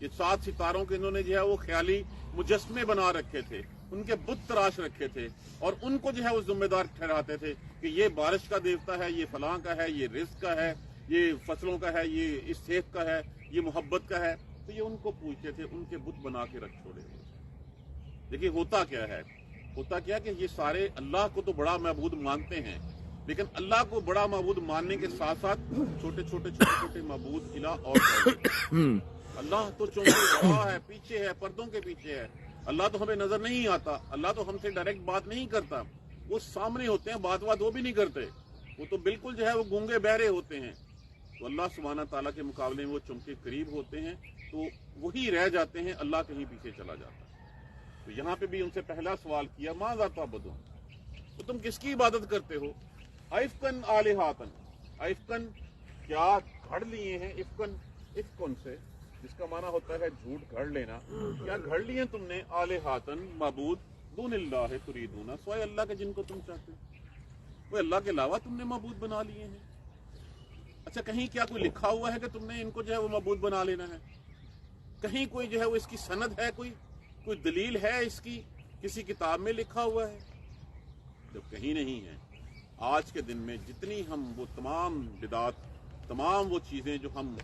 یہ 7 ستاروں کے انہوں نے جو ہے وہ خیالی مجسمے بنا رکھے تھے، ان کے بت تراش رکھے تھے، اور ان کو جو ہے وہ ذمہ دار ٹھہراتے تھے کہ یہ بارش کا دیوتا ہے، یہ فلاں کا ہے، یہ رزق کا ہے، یہ فصلوں کا ہے، یہ اس صحت کا ہے، یہ محبت کا ہے. تو یہ ان کو پوچھتے تھے، ان کے بت بنا کے رکھ چھوڑے ہوئے. دیکھیے ہوتا کیا ہے، ہوتا کیا کہ یہ سارے اللہ کو تو بڑا معبود مانتے ہیں، لیکن اللہ کو بڑا معبود ماننے کے ساتھ ساتھ چھوٹے چھوٹے معبود الہ اور اللہ تو چونکہ بڑا ہے، پیچھے ہے، پردوں کے پیچھے ہے. اللہ تو ہمیں نظر نہیں آتا، اللہ تو ہم سے ڈائریکٹ بات نہیں کرتا، وہ سامنے ہوتے ہیں، بات وہ بھی نہیں کرتے، وہ تو بالکل جو ہے وہ گونگے بہرے ہوتے ہیں. تو اللہ سبحانہ تعالیٰ کے مقابلے میں وہ چونکہ قریب ہوتے ہیں، تو وہی رہ جاتے ہیں، اللہ کہیں پیچھے چلا جاتا ہے. تو یہاں پہ بھی ان سے پہلا سوال کیا، ماذا تعبدون، تو تم کس کی عبادت کرتے ہو؟ افکن آلہاتن، افکن کیا گھڑ لیے ہیں، افکن سے جس کا معنی ہوتا ہے جھوٹ گھڑ لینا، کیا گھڑ لیے تم نے آلہاتن معبود دون اللہ تریدون، سوائے اللہ کے جن کو تم چاہتے ہو، وہ اللہ کے علاوہ تم نے معبود بنا لیے ہیں. اچھا کہیں کیا کوئی لکھا ہوا ہے کہ تم نے ان کو جو ہے وہ معبود بنا لینا ہے؟ کہیں کوئی جو ہے وہ اس کی سند ہے، کوئی دلیل ہے اس کی، کسی کتاب میں لکھا ہوا ہے؟ جب کہیں نہیں ہے. آج کے دن میں جتنی ہم وہ تمام بدعات، تمام وہ چیزیں جو ہم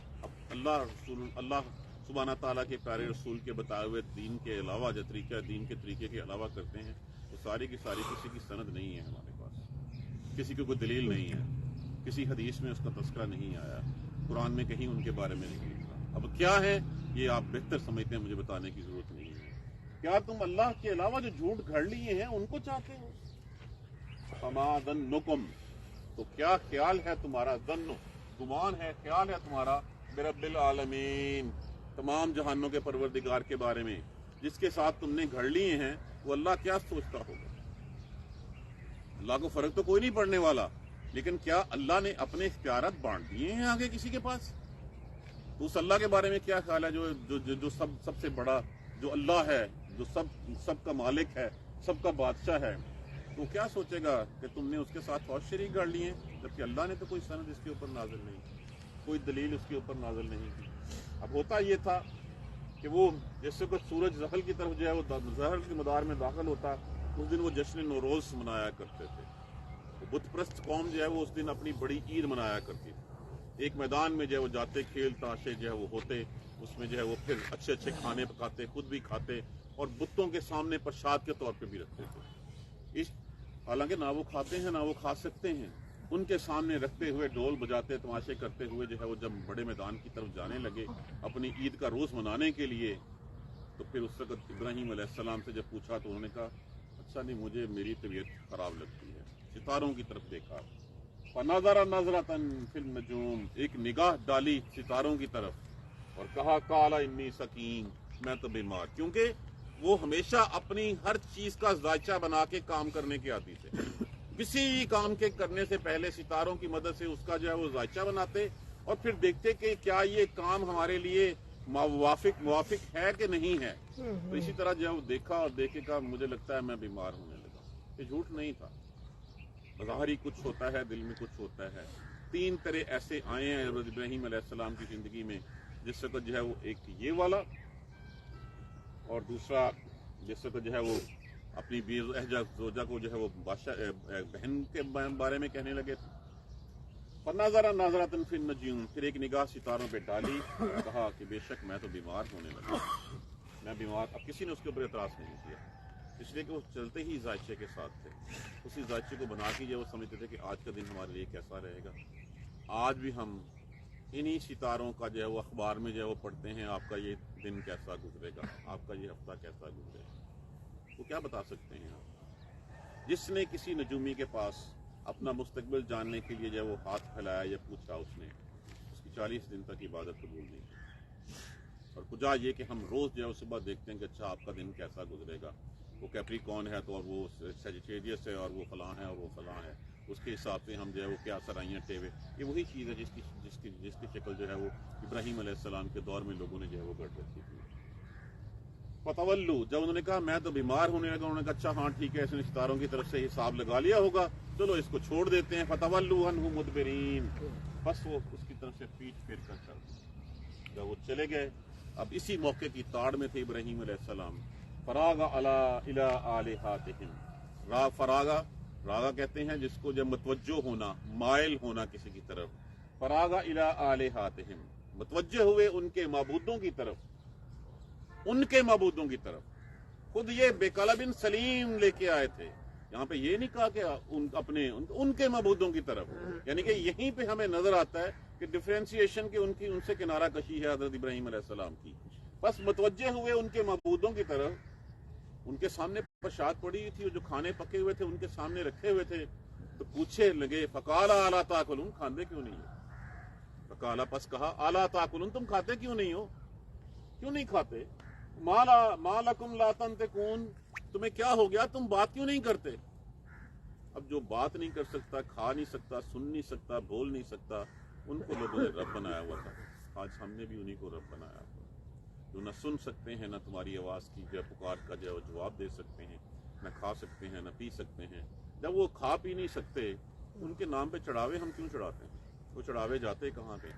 اللہ سبحانہ تعالیٰ کے پیارے رسول کے بتائے ہوئے دین کے علاوہ جو دین کے طریقے کے علاوہ کرتے ہیں، وہ ساری کی ساری کسی کی سند نہیں ہے ہمارے پاس، کسی کو کوئی دلیل نہیں ہے، کسی حدیث میں اس کا تذکرہ نہیں آیا، قرآن میں کہیں ان کے بارے میں نہیں لکھا. اب کیا ہے یہ آپ بہتر سمجھتے ہیں، مجھے بتانے کی ضرورت نہیں ہے. کیا تم اللہ کے علاوہ جو جھوٹ گھڑ لیے ہیں ان کو چاہتے ہو؟ فما ظنکم، تو کیا خیال ہے تمہارا، ظن گمان ہے، خیال ہے تمہارا، برب العالمین، تمام جہانوں کے پروردگار کے بارے میں، جس کے ساتھ تم نے گھڑ لیے ہیں وہ اللہ کیا سوچتا ہوگا؟ اللہ کو فرق تو کوئی نہیں پڑنے والا، لیکن کیا اللہ نے اپنے اختیارات بانٹ دیے ہیں آگے کسی کے پاس؟ تو اس اللہ کے بارے میں کیا خیال ہے جو سب سے بڑا، جو اللہ ہے، جو سب کا مالک ہے، سب کا بادشاہ ہے، تو کیا سوچے گا کہ تم نے اس کے ساتھ اور شریک گڑ لیے، جبکہ اللہ نے تو کوئی سند اس کے اوپر نازل نہیں کی، کوئی دلیل اس کے اوپر نازل نہیں کی. اب ہوتا یہ تھا کہ وہ جیسے کہ سورج زحل کی طرف جو ہے وہ زحل کے مدار میں داخل ہوتا، اس دن وہ جشن نوروز منایا کرتے تھے. بت پرست قوم جو ہے وہ اس دن اپنی بڑی عید منایا کرتی تھی. ایک میدان میں جو ہے وہ جاتے، کھیل تاشے جو ہے وہ ہوتے، اس میں جو ہے وہ پھر اچھے اچھے کھانے پکاتے، خود بھی کھاتے، اور بتوں کے سامنے پرساد کے طور پہ بھی رکھتے تھے. حالانکہ نہ وہ کھاتے ہیں نہ وہ کھا سکتے ہیں، ان کے سامنے رکھتے ہوئے ڈول بجاتے، تماشے کرتے ہوئے جو ہے وہ جب بڑے میدان کی طرف جانے لگے اپنی عید کا روز منانے کے لیے، تو پھر اس وقت ابراہیم علیہ السلام سے جب پوچھا تو انہوں نے کہا اچھا نہیں، مجھے میری طبیعت خراب لگتی ہے. ستاروں کی طرف دیکھا، فنظر نظرۃ فی النجوم، ایک نگاہ ڈالی ستاروں کی طرف، اور کہا قال انی سقیم، میں تو بیمار. کیونکہ وہ ہمیشہ اپنی ہر چیز کا ذائچہ بنا کے کام کرنے کے عادی تھے. کسی کام کے کرنے سے پہلے ستاروں کی مدد سے اس کا جو ہے وہ ذائچہ بناتے، اور پھر دیکھتے کہ کیا یہ کام ہمارے لیے موافق ہے کہ نہیں ہے. تو اسی طرح جو ہے وہ دیکھا اور دیکھے کہا مجھے لگتا ہے میں بیمار ہونے لگا. یہ جھوٹ نہیں تھا، بظاہری کچھ ہوتا ہے، دل میں کچھ ہوتا ہے. 3 طرح ایسے آئے ہیں ابراہیم علیہ السلام کی زندگی میں، جس سے جو ہے وہ ایک یہ والا، اور دوسرا جس سے جو ہے وہ اپنی زوجہ کو جو ہے وہ بہن کے بارے میں کہنے لگے تھے. فنظر نظرۃ فی النجوم، پھر ایک نگاہ ستاروں پہ ڈالی، کہا کہ بے شک میں تو بیمار ہونے لگا، میں بیمار. اب کسی نے اس کے اوپر اعتراض نہیں کیا، اس لیے کہ وہ چلتے ہی ذائچے کے ساتھ تھے. اسی ذائچے کو بنا کے جو وہ سمجھتے تھے کہ آج کا دن ہمارے لیے کیسا رہے گا. آج بھی ہم انہی ستاروں کا جو ہے وہ اخبار میں جو ہے وہ پڑھتے ہیں، آپ کا یہ دن کیسا گزرے گا، آپ کا یہ ہفتہ کیسا گزرے گا. وہ کیا بتا سکتے ہیں آپ؟ جس نے کسی نجومی کے پاس اپنا مستقبل جاننے کے لیے جو ہے وہ ہاتھ پھیلایا یا پوچھا، اس نے اس کی 40 دن تک عبادت قبول نہیں کی. اور کجا یہ کہ ہم روز جو ہے صبح دیکھتے ہیں کہ اچھا آپ کا دن کیسا گزرے گا، وہ کیپریکون ہے تو اور وہ سیجیٹیریس ہے اور وہ فلاں ہے اور وہ فلاں ہے، اس کے حساب سے ہم جو ہے وہ کیا سرائیاں ٹیوے. یہ وہی چیز ہے جس کی شکل جو ہے وہ ابراہیم علیہ السلام کے دور میں لوگوں نے جو ہے وہ گڑھ رکھی تھی. فتولو، جب انہوں نے کہا میں تو بیمار ہونے لگا، انہوں نے کہا اچھا ہاں ٹھیک ہے، اس نے ستاروں کی طرف سے حساب لگا لیا ہوگا، چلو اس کو چھوڑ دیتے ہیں. فتولو عنہ مدبرین، بس وہ اس کی طرف سے پیٹ پھیر کر چل. جب وہ چلے گئے اب اسی موقع کی تاڑ میں تھے ابراہیم علیہ السلام. فراغ الی آلہاتہم. راغا کہتے ہیں جس کو جب متوجہ ہونا، مائل ہونا کسی کی طرف. فراغ الی آلہاتہم، متوجہ ہوئے ان کے معبودوں کی طرف، ان کے معبودوں کی طرف. خود یہ بے قلب سلیم لے کے آئے تھے. یہاں پہ یہ نہیں کہا کہ ان کے معبودوں کی طرف، یعنی کہ یہیں پہ ہمیں نظر آتا ہے کہ ڈفرینسیشن کی ان سے کنارہ کشی ہے حضرت ابراہیم علیہ السلام کی. بس متوجہ ہوئے ان کے معبودوں کی طرف. ان کے سامنے پرشاد پڑی ہوئی تھی، جو کھانے پکے ہوئے تھے ان کے سامنے رکھے ہوئے تھے، تو پوچھے لگے فقال الا تاکلون، کھاندے کیوں نہیں ہو؟ فقال، پس کہا الا تاکلون، تم کھاتے کیوں نہیں ہو؟ کیوں نہیں کھاتے؟ ما لکم لا تنطقون، تمہیں کیا ہو گیا، تم بات کیوں نہیں کرتے؟ اب جو بات نہیں کر سکتا، کھا نہیں سکتا، سن نہیں سکتا، بول نہیں سکتا، ان کو لوگوں نے رب بنایا ہوا تھا. آج ہم نے بھی انہیں کو رب بنایا ہوا، جو نہ سن سکتے ہیں، نہ تمہاری آواز کی جو پکار کا جو جواب دے سکتے ہیں، نہ کھا سکتے ہیں، نہ پی سکتے ہیں. جب وہ کھا پی نہیں سکتے، ان کے نام پہ چڑھاوے ہم کیوں چڑھاتے ہیں؟ وہ چڑھاوے جاتے کہاں پہ؟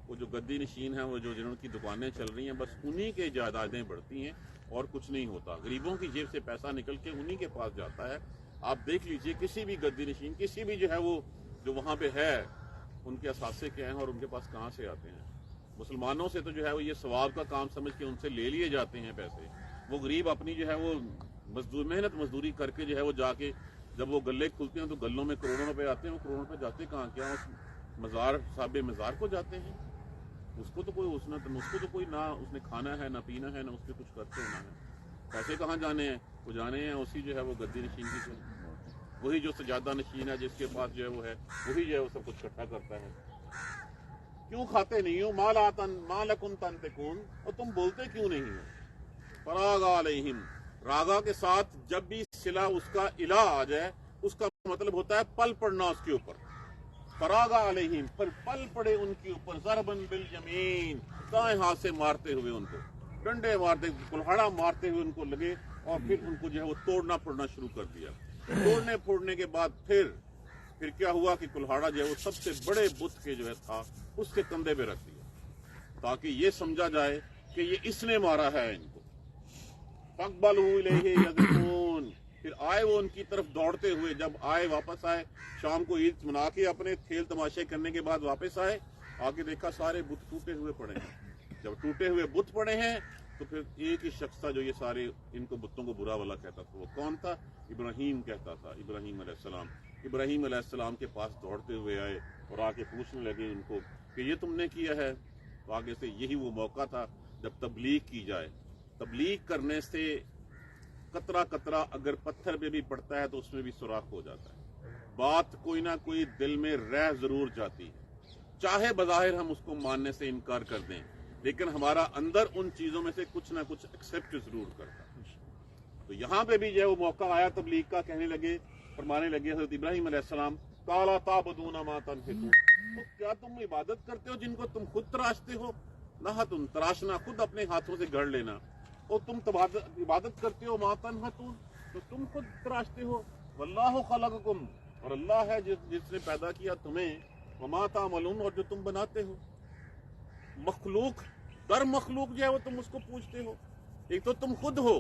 وہ جو گدی نشین ہیں، وہ جو جنہوں کی دکانیں چل رہی ہیں، بس انہی کے جائیدادیں بڑھتی ہیں اور کچھ نہیں ہوتا. غریبوں کی جیب سے پیسہ نکل کے انہی کے پاس جاتا ہے. آپ دیکھ لیجئے کسی بھی گدی نشین، کسی بھی جو ہے وہ جو وہاں پہ ہے، ان کے اثاثے کیا ہیں اور ان کے پاس کہاں سے آتے ہیں. مسلمانوں سے تو جو ہے وہ یہ ثواب کا کام سمجھ کے ان سے لے لیے جاتے ہیں پیسے. وہ غریب اپنی جو ہے وہ محنت مزدوری کر کے جو ہے وہ جا کے جب وہ گلے کھلتے ہیں تو گلوں میں کروڑوں روپے آتے ہیں. وہ کروڑوں روپے جاتے کہاں؟ کیا اس مزار صاحب مزار کو جاتے ہیں؟ اس کو تو کوئی نہ اس نے کھانا ہے، نہ پینا ہے، نہ اس پہ کچھ کرتے ہونا ہے. پیسے کہاں جانے ہیں؟ وہ جانے ہیں اسی جو ہے وہ گدی نشین کی سے. وہی جو سجادہ نشین ہے، جس کے پاس جو ہے وہ ہے، وہی جو ہے وہ سب کچھ اکٹھا کرتا ہے. کیوں کھاتے نہیں ہو؟ ما لکم تنطقون، اور تم بولتے کیوں نہیں ہو؟ فراغ علیہم، راگا کے ساتھ جب بھی صلہ اس کا الہ آ جائے، اس کا مطلب ہوتا ہے پل پڑنا اس کے اوپر. فراغ علیہم، پل پڑے ان کے اوپر، ضربن بالیمین، دائیں ہاتھ سے مارتے ہوئے ان کو، ڈنڈے مارتے، کلہاڑا مارتے ہوئے ان کو لگے، اور پھر ان کو جو ہے وہ توڑنا پھوڑنا شروع کر دیا. توڑنے پھوڑنے کے بعد پھر کیا ہوا کہ کلہاڑا جو ہے وہ سب سے بڑے بت کے جو ہے تھا اس کے کندھے پہ رکھ دیا، تاکہ یہ سمجھا جائے کہ یہ اس نے مارا ہے ان کو. فاقبلوا الیہ یذفون، پھر آئے وہ ان کی طرف دوڑتے ہوئے. جب آئے، واپس آئے شام کو عید منا کے اپنے کھیل تماشے کرنے کے بعد واپس آئے، آگے دیکھا سارے بت ٹوٹے ہوئے پڑے ہیں. جب ٹوٹے ہوئے بت پڑے ہیں تو پھر ایک ہی شخص تھا جو یہ سارے ان کو بتوں کو برا والا کہتا تھا. وہ کون تھا؟ ابراہیم کہتا تھا، ابراہیم علیہ السلام. ابراہیم علیہ السلام کے پاس دوڑتے ہوئے آئے اور آ کے پوچھنے لگے ان کو کہ یہ تم نے کیا ہے. تو آگے سے یہی وہ موقع تھا جب تبلیغ کی جائے. تبلیغ کرنے سے قطرہ قطرہ اگر پتھر پہ بھی پڑتا ہے تو اس میں بھی سوراخ ہو جاتا ہے. بات کوئی نہ کوئی دل میں رہ ضرور جاتی ہے، چاہے بظاہر ہم اس کو ماننے سے انکار کر دیں، لیکن ہمارا اندر ان چیزوں میں سے کچھ نہ کچھ ایکسیپٹ ضرور کرتا ہے. تو یہاں پہ بھی جو ہے وہ موقع آیا تبلیغ کا. کہنے لگے، فرمانے لگے حضرت ابراہیم علیہ السلام، قَالَ تَعْبُدُونَ مَا تَنْحِتُونَ، تو کیا تم عبادت کرتے ہو جن کو تم خود تراشتے ہو؟ نحتن، تراشنا، خود اپنے ہاتھوں سے گھڑ لینا. اور تم عبادت کرتے ہو ما تنحتون، تو تم خود تراشتے ہو. واللہ خلقکم، اور اللہ ہے جس نے پیدا کیا تمہیں، وما تعملون، اور جو تم بناتے ہو. مخلوق در مخلوق جو ہے وہ تم اس کو پوچھتے ہو. ایک تو تم خود ہو،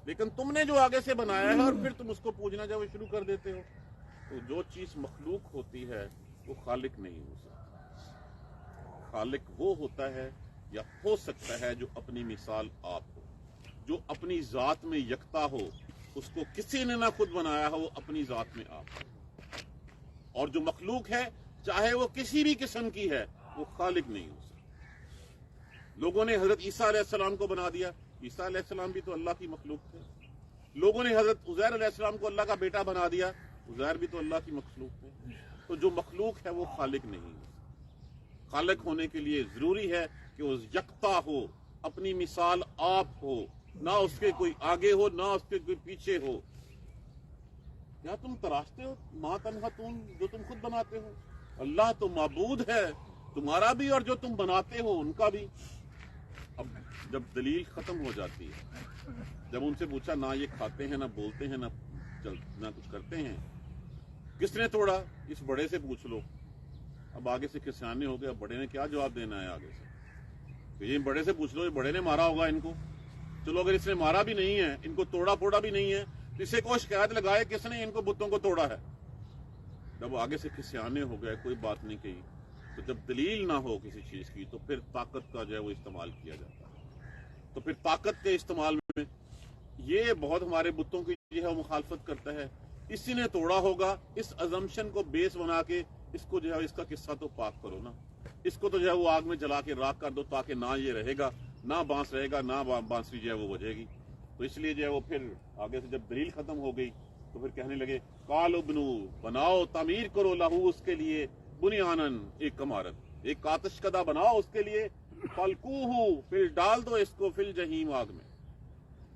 لیکن تم نے جو آگے سے بنایا ہے اور پھر تم اس کو پوجنا جب شروع کر دیتے ہو. تو جو چیز مخلوق ہوتی ہے وہ خالق نہیں ہو سکتی. خالق وہ ہوتا ہے یا ہو سکتا ہے جو اپنی مثال آپ ہو، جو اپنی ذات میں یکتا ہو. اس کو کسی نے نہ خود بنایا ہو، اپنی ذات میں آپ ہو. اور جو مخلوق ہے، چاہے وہ کسی بھی قسم کی ہے، وہ خالق نہیں ہو سکتا. لوگوں نے حضرت عیسیٰ علیہ السلام کو بنا دیا. عیسیٰ علیہ السلام بھی تو اللہ کی مخلوق تھے. لوگوں نے حضرت عزیر علیہ السلام کو اللہ کا بیٹا بنا دیا. عزیر بھی تو اللہ کی مخلوق تھے. تو جو مخلوق ہے وہ خالق نہیں ہے. خالق ہونے کے لیے ضروری ہے کہ وہ یکتا ہو، اپنی مثال آپ ہو، نہ اس کے کوئی آگے ہو، نہ اس کے کوئی پیچھے ہو. یا تم تراشتے ہو ما تنحتون، جو تم خود بناتے ہو. اللہ تو معبود ہے تمہارا بھی اور جو تم بناتے ہو ان کا بھی. اب جب دلیل ختم ہو جاتی ہے، جب ان سے پوچھا نہ یہ کھاتے ہیں، نہ بولتے ہیں، نہ کچھ کرتے ہیں، کس نے توڑا؟ اس بڑے سے پوچھ لو. اب آگے سے کسانے ہو گئے، اب بڑے نے کیا جواب دینا ہے آگے سے؟ کہ یہ بڑے سے پوچھ لو، یہ بڑے نے مارا ہوگا ان کو، چلو اگر اس نے مارا بھی نہیں ہے، ان کو توڑا پھوڑا بھی نہیں ہے، تو اسے کوئی شکایت لگائے کس نے ان کو بتوں کو توڑا ہے۔ جب آگے سے کسیانے ہو گئے، کوئی بات نہیں کہی، تو جب دلیل نہ ہو کسی چیز کی تو پھر طاقت کا جو ہے وہ استعمال کیا جاتا ہے۔ تو پھر طاقت کے استعمال میں یہ بہت ہمارے بتوں کی جو ہے وہ مخالفت کرتا ہے۔ اسی نے توڑا ہوگا، اس ازمپشن کو بیس بنا کے اس کو جو ہے اس کا قصہ تو پاک کرو نا، اس کو تو جو ہے وہ آگ میں جلا کے راکھ کر دو، تاکہ نہ یہ رہے گا، نہ بانس رہے گا، نہ بانسری جو ہے وہ بجے گی۔ تو اس لیے جو ہے وہ پھر آگے سے جب دلیل ختم ہو گئی تو پھر کہنے لگے قالوا ابنوا، بناؤ، تعمیر کرو، لہو، اس کے لیے، بنیانن، ایک عمارت، ایک آتش کدہ بناؤ اس کے لیے، فالقوہ، پھر ڈال دو اس کو، فی الجحیم، آگ میں۔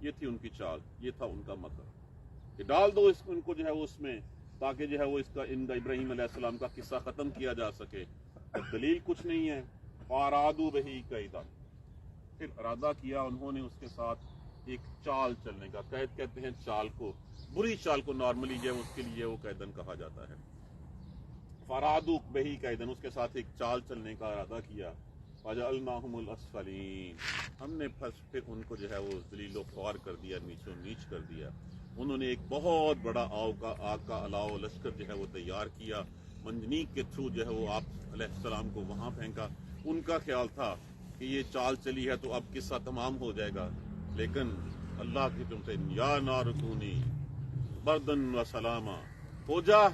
یہ تھی ان کی چال، یہ تھا ان کا مطلب کہ ڈال دو ان کو جو ہے اس میں، تاکہ جو ہے وہ اس کا ان ابراہیم علیہ السلام کا قصہ ختم کیا جا سکے۔ دلیل کچھ نہیں ہے، فارادوا بہ کیدا، پھر ارادہ کیا انہوں نے اس کے ساتھ ایک چال چلنے کا۔ قید کہتے ہیں چال کو، بری چال کو نارملی جو ہے اس کے لیے وہ قیدن کہا جاتا ہے۔ فارادوا بہ کیدن، اس کے ساتھ ایک چال چلنے کا ارادہ کیا۔ فجعلناہم الاسفلین، ہم نے پھر ان کو جو ہے وہ ذلیل و خوار کر دیا، نیچو نیچ کر دیا۔ انہوں نے ایک بہت بڑا آگ کا الاؤ لشکر جو ہے وہ تیار کیا، منجنیق کے تھرو جو ہے وہ آپ علیہ السلام کو وہاں پھینکا۔ ان کا خیال تھا کہ یہ چال چلی ہے تو اب قصہ تمام ہو جائے گا، لیکن اللہ کی تم سے یا نار کونی بردن و سلاما، ہو جا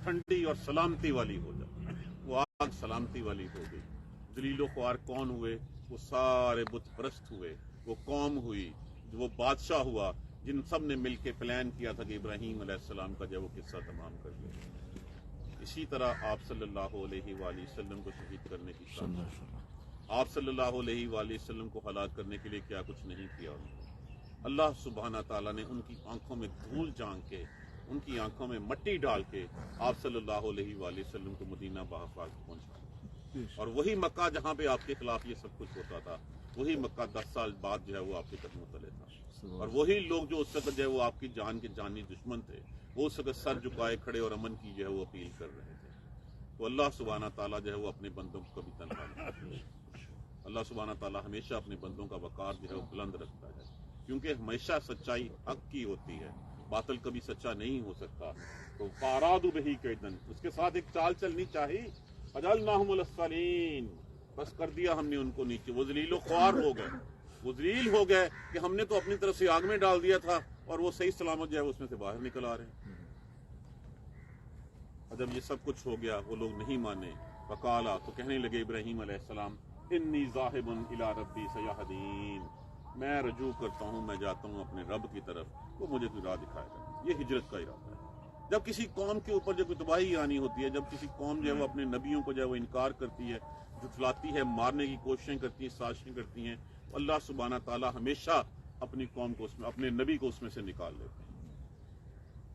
ٹھنڈی اور سلامتی والی ہو جا۔ وہ آگ سلامتی والی ہو گئی۔ ذلیل و خوار کون ہوئے؟ وہ سارے بت پرست ہوئے، وہ قوم ہوئی، وہ بادشاہ ہوا، جن سب نے مل کے پلان کیا تھا کہ ابراہیم علیہ السلام کا جو وہ قصہ تمام کر دیا۔ اسی طرح آپ صلی اللہ علیہ وآلہ وسلم کو شہید کرنے کی سازش، آپ صلی اللہ علیہ وآلہ وسلم کو ہلاک کرنے کے لیے کیا کچھ نہیں کیا انہوں نے۔ اللہ سبحانہ تعالیٰ نے ان کی آنکھوں میں دھول جان کے، ان کی آنکھوں میں مٹی ڈال کے آپ صلی اللہ علیہ وآلہ وسلم کو مدینہ بحفاظت پہنچا، اور وہی مکہ جہاں پہ آپ کے خلاف یہ سب کچھ ہوتا تھا، وہی مکہ 10 سال بعد جو ہے وہ آپ کے قدموں تلے تھا، اور وہی لوگ جو اس وقت جو ہے وہ آپ کی جان کے جانی دشمن تھے، وہ اس وقت سر جھکائے کھڑے اور امن کی جو ہے وہ اپیل کر رہے تھے۔ تو اللہ سبحانہ تعالیٰ جو ہے وہ اپنے بندوں کو کبھی تنہا نہیں رکھتا۔ اللہ سبحانہ تعالیٰ ہمیشہ اپنے بندوں کا وقار جو ہے وہ بلند رکھتا ہے، کیونکہ ہمیشہ سچائی حق کی ہوتی ہے، باطل کبھی سچا نہیں ہو سکتا۔ تو فارادوا بہ کیدن، اس کے ساتھ ایک چال چلنی چاہیے، فجعلناہم الاسفلین، بس کر دیا ہم نے ان کو نیچے، وہ ذلیل و خوار ہو گئے، وہ ذلیل ہو گئے کہ ہم نے تو اپنی طرف سے آگ میں ڈال دیا تھا، اور وہ صحیح سلامت جو ہے اس میں سے باہر نکل آ رہے ہیں۔ اور جب یہ سب کچھ ہو گیا، وہ لوگ نہیں مانے، فقالا، تو کہنے لگے ابراہیم علیہ السلام، انی ذاہب الی ربی سیہدین، میں رجوع کرتا ہوں، میں جاتا ہوں اپنے رب کی طرف، وہ مجھے کوئی راہ دکھائے گا۔ یہ ہجرت کا ارادہ ہے۔ جب کسی قوم کے اوپر جب کوئی تباہی آنی ہوتی ہے، جب کسی قوم جو ہے وہ اپنے نبیوں کو جو ہے وہ انکار کرتی ہے، جھٹلاتی ہے، مارنے کی کوششیں کرتی ہیں، سازشیں کرتی ہیں، اللہ سبحانہ تعالیٰ ہمیشہ اپنی قوم کو اس میں، اپنے نبی کو اس میں سے نکال لیتے ہیں۔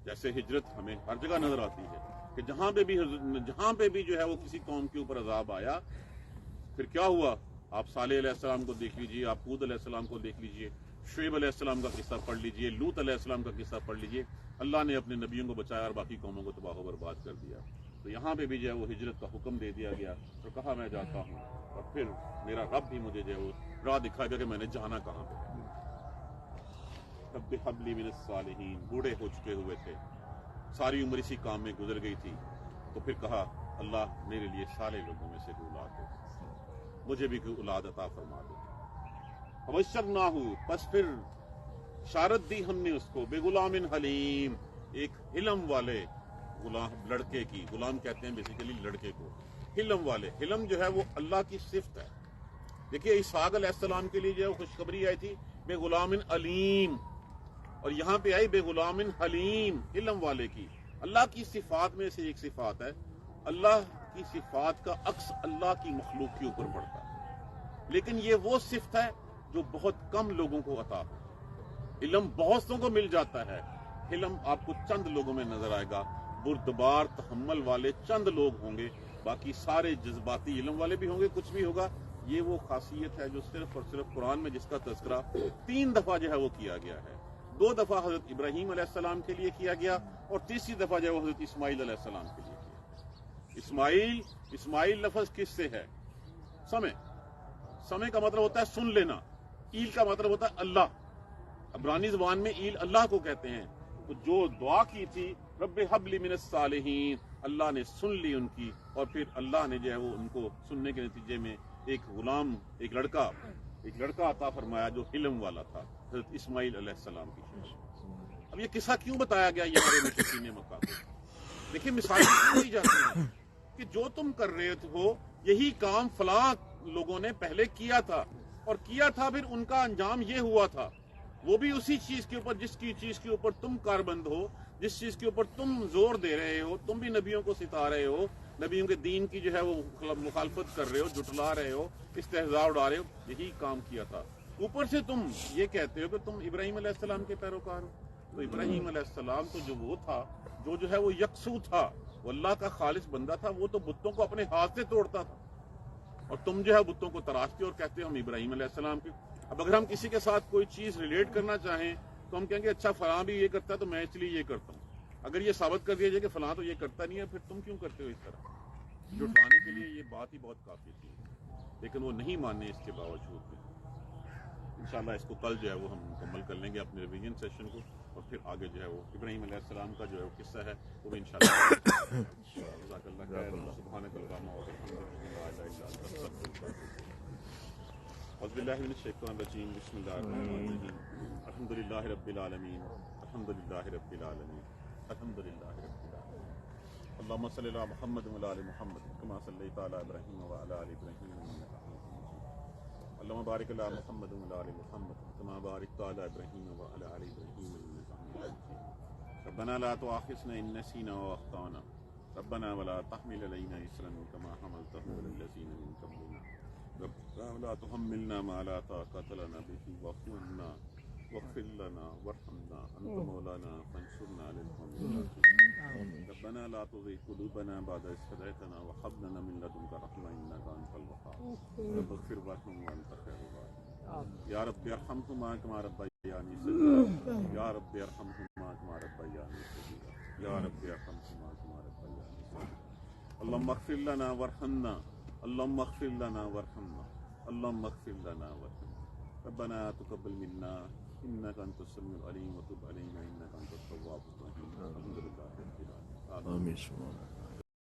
جیسے ہجرت ہمیں ہر جگہ نظر آتی ہے کہ جہاں پہ بھی جو ہے وہ کسی قوم کے اوپر عذاب آیا، پھر کیا ہوا؟ آپ صالح علیہ السلام کو دیکھ لیجئے، آپ ہود علیہ السلام کو دیکھ لیجئے، شعیب علیہ السلام کا قصہ پڑھ لیجئے، لوط علیہ السلام کا قصہ پڑھ لیجئے، اللہ نے اپنے نبیوں کو بچایا اور باقی قوموں کو تباہ و برباد کر دیا۔ تو یہاں پہ بھی جو ہے وہ ہجرت کا حکم دے دیا گیا، اور کہا میں جاتا ہوں، اور پھر میرا رب بھی مجھے جو ہے وہ راہ دکھائے گا کہ میں نے جانا کہاں پہ ہے۔ رب ہب لی من الصالحین، بوڑھے ہو چکے ہوئے تھے، ساری عمر اسی کام میں گزر گئی تھی، تو پھر کہا اللہ میرے لیے صالح لوگوں میں سے کوئی اولاد دے، مجھے بھی کوئی اولاد عطا فرما دے۔ فبشرناہ، پس پھر بشارت دی ہم نے اس کو، بغلام حلیم، ایک حلم والے غلام لڑکے کی، غلام کہتے ہیں بیسیکلی لڑکے کو، حلم والے، حلم جو ہے وہ اللہ کی صفت ہے۔ دیکھیے اسحاق علیہ السلام کے لیے جو ہے وہ خوشخبری آئی تھی بے غلام علیم، اور یہاں پہ آئی بے غلام حلیم، علم والے کی۔ اللہ کی صفات میں سے ایک صفات ہے، اللہ کی صفات کا عکس اللہ کی مخلوق کے اوپر پڑتا ہے، لیکن یہ وہ صفت ہے جو بہت کم لوگوں کو عطا ہو۔ علم بہتوں کو مل جاتا ہے، علم آپ کو چند لوگوں میں نظر آئے گا، بردبار تحمل والے چند لوگ ہوں گے، باقی سارے جذباتی علم والے بھی ہوں گے، کچھ بھی ہوگا۔ یہ وہ خاصیت ہے جو صرف اور صرف قرآن میں جس کا تذکرہ 3 دفعہ جو ہے وہ کیا گیا ہے، 2 دفعہ حضرت ابراہیم علیہ السلام کے لیے کیا گیا، اور تیسری دفعہ جو ہے وہ حضرت اسماعیل علیہ السلام کے لیے کیا۔ اسماعیل لفظ کس سے ہے؟ سمے کا مطلب ہوتا ہے سن لینا، ایل کا مطلب ہوتا ہے اللہ، عبرانی زبان میں ایل اللہ کو کہتے ہیں۔ تو جو دعا کی تھی رب حب لی من الصالحین، اللہ نے سن لی ان کی، اور پھر اللہ نے جو ہے وہ ان کو سننے کے نتیجے میں ایک غلام، ایک لڑکا عطا فرمایا جو علم والا تھا، حضرت اسماعیل علیہ السلام کی شکل۔ اب یہ قصہ کیوں بتایا گیا یہ ہمارے مشرکین مکہ کو؟ دیکھیں مثالیں کیوں دی جاتی ہیں کہ جو تم کر رہے ہو یہی کام فلاں لوگوں نے پہلے کیا تھا، اور کیا تھا پھر ان کا انجام یہ ہوا تھا، وہ بھی اسی چیز کے اوپر جس کی چیز کے اوپر تم کاربند ہو، جس چیز کے اوپر تم زور دے رہے ہو، تم بھی نبیوں کو ستا رہے ہو، نبیوں کے دین کی جو ہے وہ مخالفت کر رہے ہو، جھٹلا رہے ہو، استہزاء اڑا رہے ہو، یہی کام کیا تھا۔ اوپر سے تم یہ کہتے ہو کہ تم ابراہیم علیہ السلام کے پیروکار ہو۔ تو ابراہیم علیہ السلام تو جو تھا جو ہے وہ یکسو تھا، وہ اللہ کا خالص بندہ تھا، وہ تو بتوں کو اپنے ہاتھ سے توڑتا تھا، اور تم جو ہے بتوں کو تراشتے اور کہتے ہو ہم ابراہیم علیہ السلام کے۔ اب اگر ہم کسی کے ساتھ کوئی چیز ریلیٹ کرنا چاہیں تو ہم کہیں گے اچھا فلاں بھی یہ کرتا ہے تو میں اس لیے یہ کرتا ہوں۔ اگر یہ ثابت کر دیا جائے کہ فلاں تو یہ کرتا نہیں ہے، پھر تم کیوں کرتے ہو اس طرح؟ جھٹلانے کے لیے یہ بات ہی بہت کافی تھی، لیکن وہ نہیں ماننے اس کے باوجود بھی۔ انشاءاللہ اس کو کل جو ہے وہ ہم مکمل کر لیں گے اپنے ریویژن سیشن کو، اور پھر آگے جو ہے وہ ابراہیم علیہ السلام کا جو ہے وہ قصہ ہے وہ بھی انشاءاللہ جزاک اللہ خیر۔ سبحانک اللہم و بحمدک لا الہ الا انت استغفرک و اتوب الیک۔ اعوذ باللہ من الشیطان الرجیم، بسم اللہ الرحمن الرحیم، الحمدللہ رب العالمین، الحمدللہ رب العالمین، الحمدللہ رب العالمین، اللہم صلی علی محمد وعلی آل محمد کما صلیت علی ابراہیم وعلی آل ابراہیم انک حمید مجید، اللہم بارک علی محمد وعلی آل محمد کما بارکت علی ابراہیم وعلی آل ابراہیم انک حمید مجید، ربنا لا تؤاخذنا ان نسینا واخطأنا، ربنا ولا تحمل علینا اصرا کما حملته علی الذین من قبلنا، ربنا ولا تحملنا ما لا طاقة لنا به واعف عنا واغفر لنا وارحمنا انت مولانا فانصرنا على القوم الكافرين، ربنا لا تزغ قلوبنا بعد إذ هديتنا وهب لنا من لدنك رحمة انك انت الوهاب، رب اغفر وارحم وانت خير الراحمين، یا رب ارحمهما كما ربياني صغيرا، یا رب ارحمهما كما ربياني صغيرا، یا رب ارحمهما كما ربياني صغيرا، اللهم اغفر لنا وارحمنا، اللهم اغفر لنا وارحمنا، اللهم اغفر لنا وارحمنا، ربنا تقبل منا انك انت السميع العليم وتب علينا انك انت التواب الرحيم، الحمد لله رب العالمين، آمين۔